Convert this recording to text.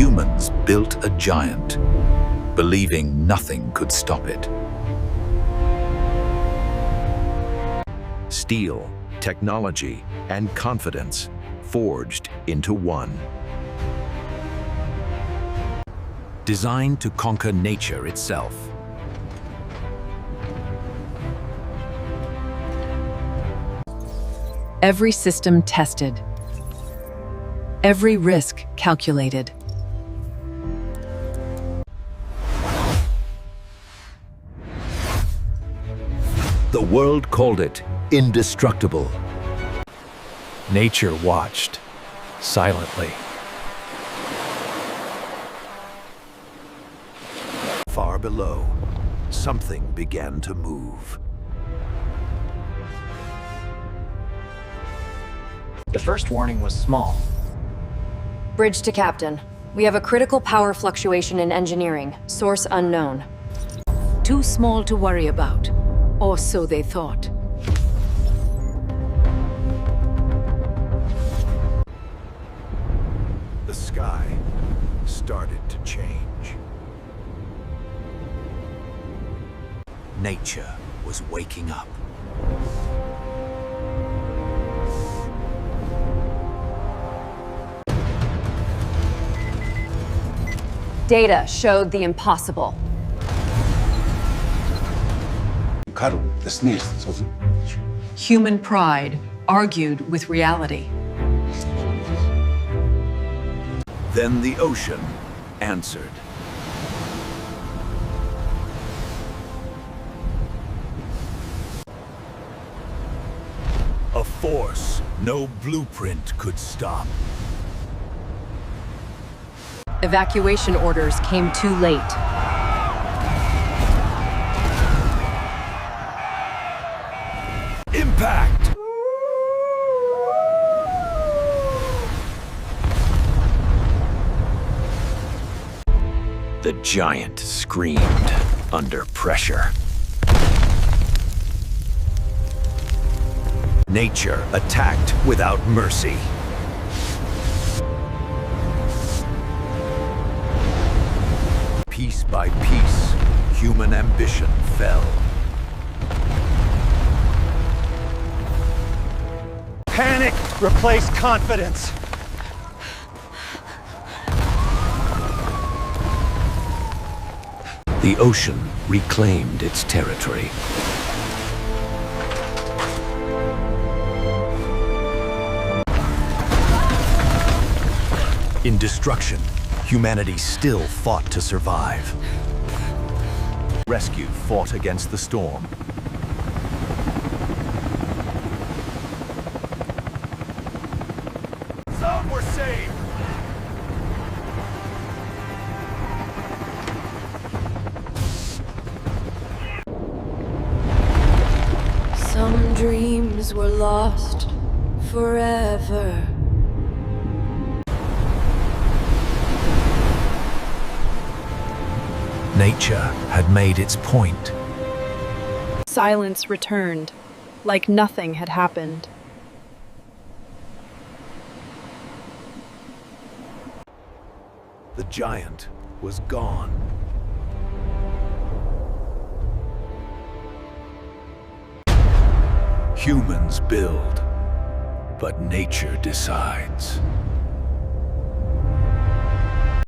humans built a giant, believing nothing could stop it. Steel, technology, and confidence forged into one. Designed to conquer nature itself. Every system tested. Every risk calculated. The world called it indestructible. Nature watched, silently. Far below, something began to move. The first warning was small. Bridge to Captain. We have a critical power fluctuation in engineering. Source unknown. Too small to worry about. Or so they thought. The sky started to change. Nature was waking up. Data showed the impossible. Human pride argued with reality. Then the ocean answered. A force no blueprint could stop. Evacuation orders came too late. Impact! The giant screamed under pressure. Nature attacked without mercy. Piece by piece, human ambition fell. Panic replaced confidence. The ocean reclaimed its territory. In destruction, humanity still fought to survive. Rescue fought against the storm. Some were saved. Some dreams were lost forever. Nature had made its point. Silence returned, like nothing had happened. The giant was gone. Humans build, but nature decides.